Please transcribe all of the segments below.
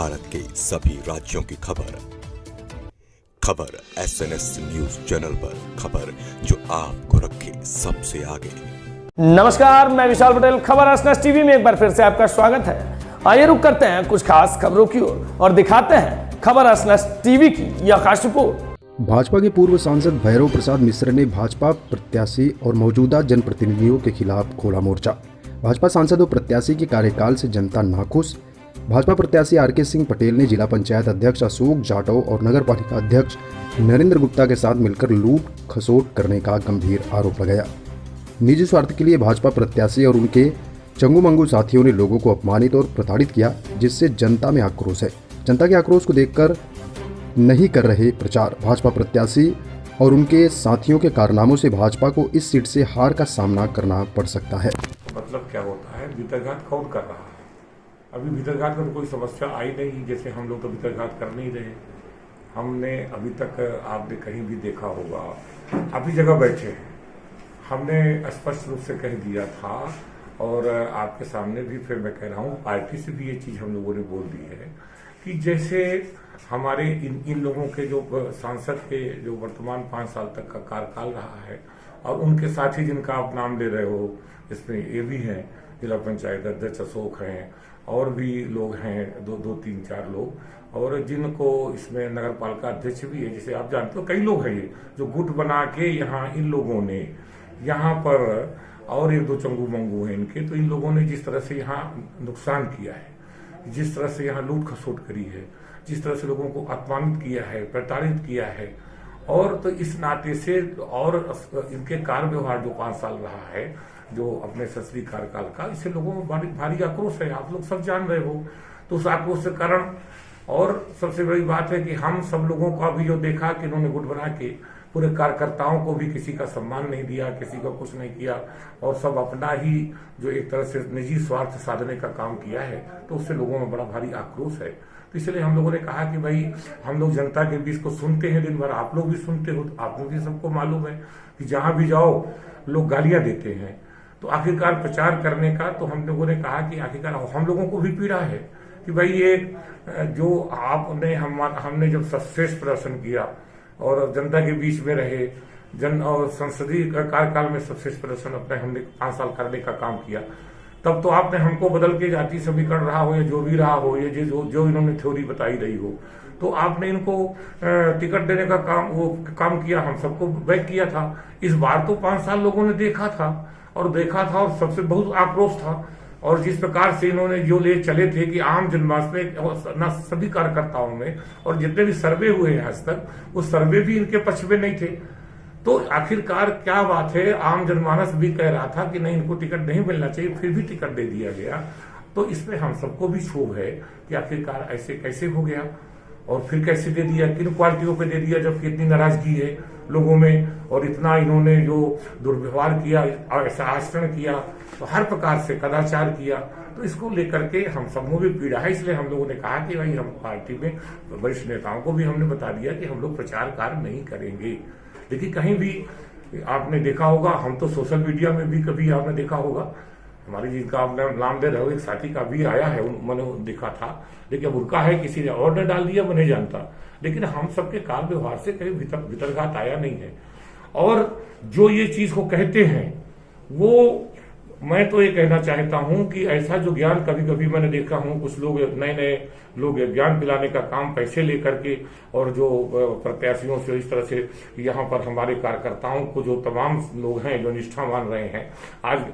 भारत के सभी राज्यों की खबर SNS न्यूज चैनल पर, खबर जो आपको रखे सबसे आगे। नमस्कार, मैं विशाल पटेल। खबर SNS टीवी में एक बार फिर से आपका स्वागत है। आइए रुक करते हैं कुछ खास खबरों की ओर और दिखाते हैं खबर SNS टीवी की यह खास रिपोर्ट। भाजपा के पूर्व सांसद भैरव प्रसाद मिश्र ने भाजपा प्रत्याशी और मौजूदा जनप्रतिनिधियों के खिलाफ खोला मोर्चा। भाजपा सांसद और प्रत्याशी के कार्यकाल से जनता नाखुश। भाजपा प्रत्याशी आर के सिंह पटेल ने जिला पंचायत अध्यक्ष अशोक जाटव और नगर पालिका अध्यक्ष नरेंद्र गुप्ता के साथ मिलकर लूट खसोट करने का गंभीर आरोप लगाया। निजी स्वार्थ के लिए भाजपा प्रत्याशी और उनके चंगू मंगू साथियों ने लोगों को अपमानित और प्रताड़ित किया, जिससे जनता में आक्रोश है। जनता के आक्रोश को देखकर नहीं कर रहे प्रचार। भाजपा प्रत्याशी और उनके साथियों के कारनामों से भाजपा को इस सीट से हार का सामना करना पड़ सकता है। मतलब क्या होता है, भीतरघात कौन कर रहा है? अभी भीतरघात में कोई समस्या आई नहीं, जैसे हम लोग तो भीतरघात कर नहीं रहे। हमने अभी तक, आपने कहीं भी देखा होगा, अभी जगह बैठे हैं, हमने स्पष्ट रूप से कह दिया था और आपके सामने भी फिर मैं कह रहा हूँ, पार्टी से भी ये चीज़ हम लोगों ने बोल दी है कि जैसे हमारे इन लोगों के जो सांसद के जो वर्तमान 5 साल तक का कार्यकाल रहा है और उनके साथी जिनका आप नाम ले रहे हो, इसमें ये भी हैं, जिला पंचायत अध्यक्ष अशोक हैं और भी लोग हैं, दो 3-4 लोग, और जिनको इसमें नगर पालिका अध्यक्ष भी है, जिसे आप जानते हो, कई लोग हैं ये जो गुट बना के यहाँ इन लोगों ने यहाँ पर, और 1-2 चंगू मंगू हैं इनके, तो इन लोगों ने जिस तरह से यहाँ नुकसान किया है, जिस तरह से यहाँ लूट खसोट करी है, जिस तरह से लोगों को अपमानित किया है, प्रताड़ित किया है, और तो इस नाते से और इनके कार्य व्यवहार जो 5 साल रहा है, जो अपने ससरी कार्यकाल का, इससे लोगों में भारी आक्रोश है। आप लोग सब जान रहे हो, तो उस आक्रोश के कारण, और सबसे बड़ी बात है कि हम सब लोगों का भी जो देखा कि इन्होंने गुट बना के पूरे कार्यकर्ताओं को भी किसी का सम्मान नहीं दिया, किसी का कुछ नहीं किया, और सब अपना ही जो एक तरह से निजी स्वार्थ साधने का काम किया है, तो उससे लोगों में बड़ा भारी आक्रोश है। तो इसलिए हम लोगों ने कहा कि भाई, हम लोग जनता के बीच को सुनते हैं दिन भर, आप लोग भी सुनते हो, तो आप लोग भी सबको मालूम है कि जहां भी जाओ लोग गालियां देते हैं। तो आखिरकार प्रचार करने का, तो हम लोगों ने कहा कि आखिरकार हम लोगों को भी पीड़ा है कि भाई ये जो आपने हमने जब सर्वश्रेष्ठ प्रदर्शन किया और जनता के बीच में रहे, जन और संसदीय कार्यकाल में सर्वश्रेष्ठ प्रदर्शन अपने हमने 5 साल करने का काम किया, तब तो आपने हमको बदल के जाति समीकरण रहा हो या जो भी रहा हो, ये जो इन्होंने थ्योरी बताई रही हो, तो आपने इनको टिकट देने का काम किया, हम सबको बैक किया था। इस बार तो 5 साल लोगों ने देखा था और सबसे बहुत आक्रोश था, और जिस प्रकार से इन्होंने जो ले चले थे कि आम जनमानस में, न सभी कार्यकर्ताओं में, और जितने भी सर्वे हुए हैं आज तक, वो सर्वे भी इनके पक्ष में नहीं थे। तो आखिरकार क्या बात है, आम जनमानस भी कह रहा था कि नहीं, इनको टिकट नहीं मिलना चाहिए, फिर भी टिकट दे दिया गया। तो इसमें हम सबको भी क्षोभ है कि आखिरकार ऐसे कैसे हो गया, और फिर कैसे दे दिया, किन क्वालिटियों पे दे दिया, जबकि इतनी नाराजगी है लोगों में, और इतना इन्होंने जो दुर्व्यवहार किया, ऐसा आचरण किया, तो हर प्रकार से कदाचार किया, तो इसको लेकर के हम सब में भी पीड़ा है। इसलिए हम लोगों ने कहा कि भाई, हम पार्टी में वरिष्ठ नेताओं को भी हमने बता दिया कि हम लोग प्रचार कार्य नहीं करेंगे। लेकिन कहीं भी आपने देखा होगा, हम तो सोशल मीडिया में भी कभी आपने देखा होगा, हमारे जिनका आप नाम दे रहे हो, एक साथी का भी आया है, मैंने देखा था, लेकिन अब उनका है, किसी ने और ने डाल दिया, मैं नहीं जानता, लेकिन हम सबके कार्य व्यवहार से कहीं भीतरघात आया नहीं है। और जो ये चीज को कहते हैं, वो मैं तो ये कहना चाहता हूं कि ऐसा जो ज्ञान कभी कभी मैंने देखा हूं, कुछ लोग नए लोग ज्ञान पिलाने का काम पैसे लेकर के, और जो प्रत्याशियों से इस तरह से यहाँ पर हमारे कार्यकर्ताओं को, जो तमाम लोग हैं जो निष्ठा मान रहे हैं, आज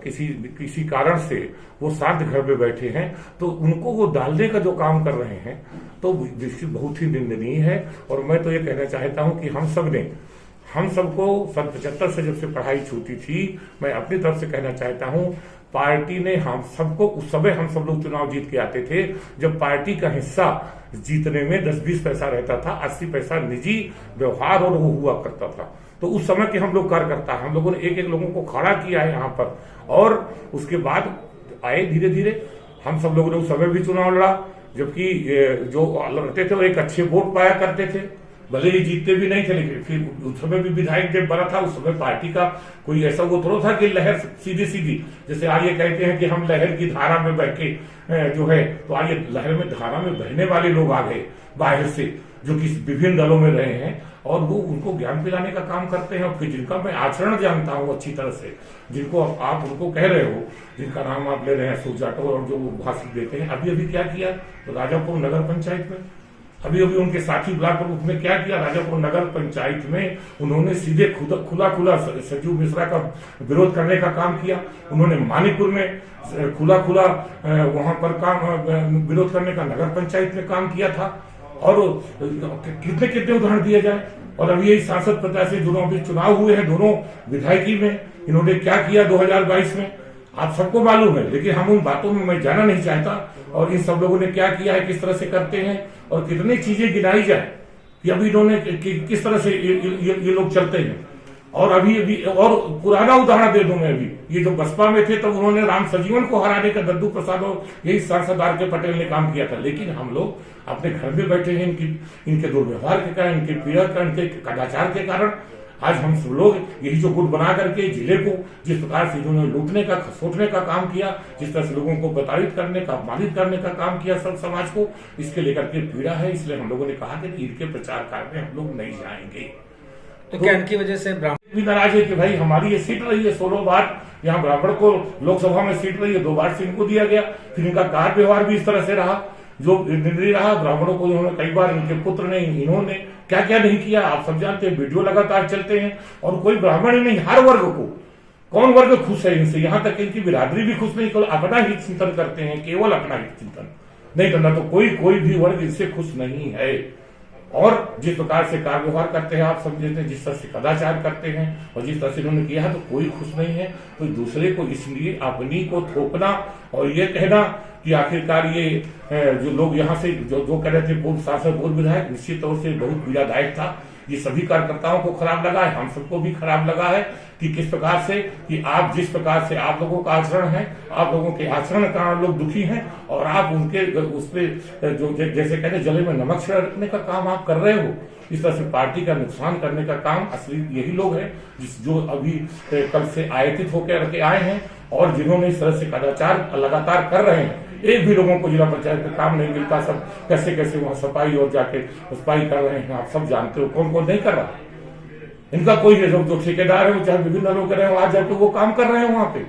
किसी कारण से वो शांत घर में बैठे हैं, तो उनको वो डालने का जो काम कर रहे हैं, तो बहुत ही निंदनीय है। और मैं तो ये कहना चाहता हूं कि हम सबको 75 से जब से पढ़ाई छूटी थी, मैं अपनी तरफ से कहना चाहता हूं, पार्टी ने हम सबको, उस समय हम सब लोग चुनाव जीत के आते थे जब पार्टी का हिस्सा जीतने में 10-20 पैसा रहता था, 80 पैसा निजी व्यवहार और वो हुआ करता था। तो उस समय के हम लोग कार्यकर्ता, हम लोगों ने एक लोगों को खड़ा किया है यहाँ पर, और उसके बाद आए धीरे धीरे, हम सब लोगों ने उस समय भी चुनाव लड़ा, जबकि जो लड़ते थे वो एक अच्छे वोट पाया करते थे, भले ही जीतते भी नहीं थे, लेकिन फिर उस समय भी विधायक जब बना था, उस समय पार्टी का कोई ऐसा वो थोड़ा था कि लहर सीधी सीधी, जैसे आज ये कहते हैं कि हम लहर की धारा में बह के जो है, तो आज ये लहर में धारा में बहने वाले लोग आ गए बाहर से, जो कि विभिन्न दलों में रहे हैं, और वो उनको ज्ञान पिलाने का काम करते हैं। और फिर जिनका मैं आचरण जानता हूँ अच्छी तरह से, जिनको आप उनको कह रहे हो, जिनका नाम आप ले रहे हैं सुजाटो, और जो भाषण देते हैं, अभी अभी क्या किया तो राजापुर नगर पंचायत में, अभी अभी उनके साथी ब्लॉक प्रमुख ने क्या किया, राजापुर नगर पंचायत में उन्होंने सीधे खुला सचिव मिश्रा का विरोध करने का काम किया। उन्होंने मानीपुर में खुला वहां पर काम विरोध करने का नगर पंचायत में काम किया था। और कितने कितने उदाहरण दिए जाए। और अभी यही सांसद प्रत्याशी दोनों अभी चुनाव हुए हैं, दोनों विधायकी में इन्होंने क्या किया 2022 में आप सबको मालूम है, लेकिन हम उन बातों में मैं जाना नहीं चाहता। और इन सब लोगों ने क्या किया है, किस तरह से करते हैं, और कितनी चीजें गिनाई जाए कि अभी इन्होंने किस तरह से ये लोग चलते हैं। और अभी और पुराना उदाहरण दे दूं मैं, अभी ये जो बसपा में थे तब उन्होंने राम सजीवन को हराने का दद्दू प्रसाद और यही सांसद आर के पटेल ने काम किया था। लेकिन हम लोग अपने घर में बैठे हैं इनके दुर्व्यवहार के कारण, इनके पीड़ा के कारण, इनके कदाचार के कारण आज हम सब लोग यही जो गुट बना करके जिले को जिस प्रकार से इन्होंने लूटने का, खसोटने का काम किया, जिस तरह से लोगों को प्रताड़ित करने का, अपमानित करने का काम किया सब समाज को, इसके लेकर के पीड़ा है। इसलिए हम लोगों ने कहा कि इनके प्रचार कार्य में हम लोग नहीं जाएंगे। तो क्या इनकी वजह से ब्राह्मण भी नाराज है कि भाई हमारी ये सीट रही है 16 बार, यहाँ ब्राह्मण को लोकसभा में सीट रही है, 2 बार से इनको दिया गया, फिर इनका कार्य व्यवहार भी इस तरह से रहा जो निंदनीय रहा। ब्राह्मणों को इन्होंने कई बार, इनके पुत्र ने, इन्होंने क्या क्या नहीं किया आप सब जानते हैं, वीडियो लगातार चलते हैं। और कोई ब्राह्मण ही नहीं, हर वर्ग को, कौन वर्ग खुश है इनसे, यहाँ तक इनकी बिरादरी भी खुश नहीं, केवल अपना ही चिंतन करते हैं, केवल अपना ही चिंतन नहीं करना, तो कोई भी वर्ग इनसे खुश नहीं है। और जिस प्रकार से कार्य व्यवहार करते हैं आप समझते हैं, जिस तरह से कदाचार करते हैं और जिस तरह से इन्होंने किया है, तो कोई खुश नहीं है। तो दूसरे को इसलिए अपनी को थोपना और ये कहना कि आखिरकार ये जो लोग यहाँ से जो कह रहे थे पूर्व सांसद, पूर्व विधायक, निश्चित तौर से बहुत पीड़ादायक था। ये सभी कार्यकर्ताओं को खराब लगा है, हम सबको भी खराब लगा है कि किस प्रकार से, कि आप जिस प्रकार से आप लोगों का आचरण है, आप लोगों के आचरण के कारण लोग दुखी हैं, और आप उनके उस पर जो जैसे कहते जले में नमक छिड़कने का काम आप कर रहे हो, इस तरह से पार्टी का नुकसान करने का काम असली यही लोग हैं जो अभी कल से आयतित होकर के आए हैं, और जिन्होंने इस तरह से कदाचार लगातार कर रहे हैं। एक भी लोगों को जिला पंचायत में काम नहीं मिलता, सब कैसे कैसे वहां सफाई और जाके सफाई कर रहे हैं, आप सब जानते हो कौन कौन नहीं कर रहा। इनका कोई है, जो ठेकेदार है, चाहे विभिन्न लोग कर रहे हो, आज जाके वो काम कर रहे हैं वहां पे,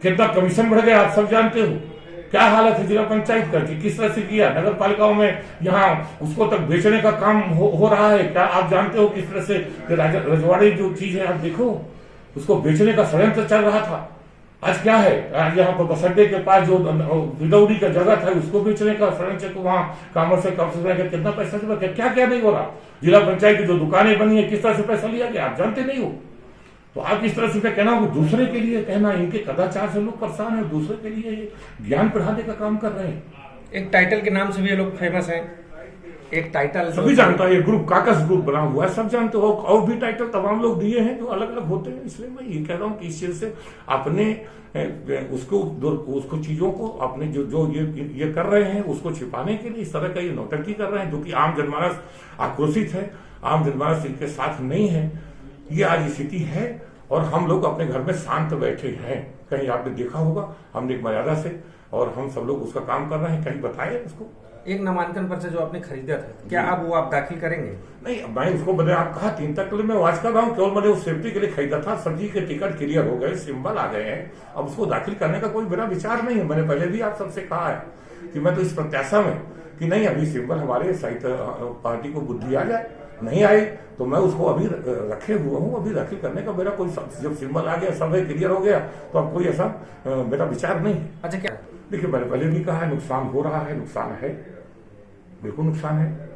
कितना कमीशन बढ़ गया आप सब जानते हो। क्या हालत है जिला पंचायत का, किस तरह से किया, नगर पालिकाओं में यहाँ उसको तक बेचने का काम हो रहा है। क्या आप जानते हो किस तरह से रजवाड़ी जो चीज है, आप देखो उसको बेचने का षड्यंत्र चल रहा था। आज क्या है, आज यहाँ पर बस अड्डे के पास जो विदौरी का जगह था उसको बेचने का षड्यंत्र, को वहाँ कामर्स से कितना पैसा चला, क्या क्या नहीं हो रहा। जिला पंचायत की जो दुकानें बनी है, किस तरह से पैसा लिया गया आप जानते नहीं हो। तो आप इस तरह से कहना, वो दूसरे के लिए कहना, इनके कदाचार से लोग परेशान है, दूसरे के लिए ज्ञान पढ़ाने का काम कर रहे हैं। एक टाइटल के नाम से भी ये लोग फेमस हैं, एक टाइटल सभी जानता है, ये ग्रुप काकस ग्रुप बना हुआ है, सब जानते हो। और भी टाइटल तमाम लोग दिए हैं जो अलग अलग होते हैं। इसलिए मैं ये कह रहा हूँ कि इस चीज से अपने उसको चीजों को अपने जो ये कर रहे हैं उसको छिपाने के लिए इस तरह का ये नौटंकी कर रहे हैं, जो कि आम जनमानस आक्रोशित है, आम जनमानस इनके साथ नहीं है। ये आज स्थिति है और हम लोग अपने घर में शांत बैठे हैं। कहीं आपने देखा होगा, हमने एक मर्यादा से और हम सब लोग उसका काम कर रहे हैं। कहीं बताए उसको एक नामांकन पर्चा जो आपने खरीदा था, क्या अब वो आप दाखिल करेंगे? नहीं, मैं उसको मैंने आप कहा 3 तक मैं वाच कर रहा हूँ, केवल मैंने उस सेफ्टी के लिए खरीदा था। सब्जी के टिकट क्लियर हो गए, सिंबल आ गए हैं, अब उसको दाखिल करने का कोई मेरा विचार नहीं है। मैंने पहले भी आप सबसे कहा है कि मैं तो इस प्रत्याशा में कि नहीं, अभी सिंबल हमारे पार्टी को बुद्धि आ जाए, नहीं आई तो मैं उसको अभी रखे हुआ हूँ। अभी दाखिल करने का मेरा कोई, जब सिंबल आ गया, सब क्लियर हो गया, तो अब कोई ऐसा मेरा विचार नहीं है। अच्छा, क्या देखिए, मैंने पहले भी कहा है, नुकसान हो रहा है, नुकसान है, बिल्कुल नुकसान है।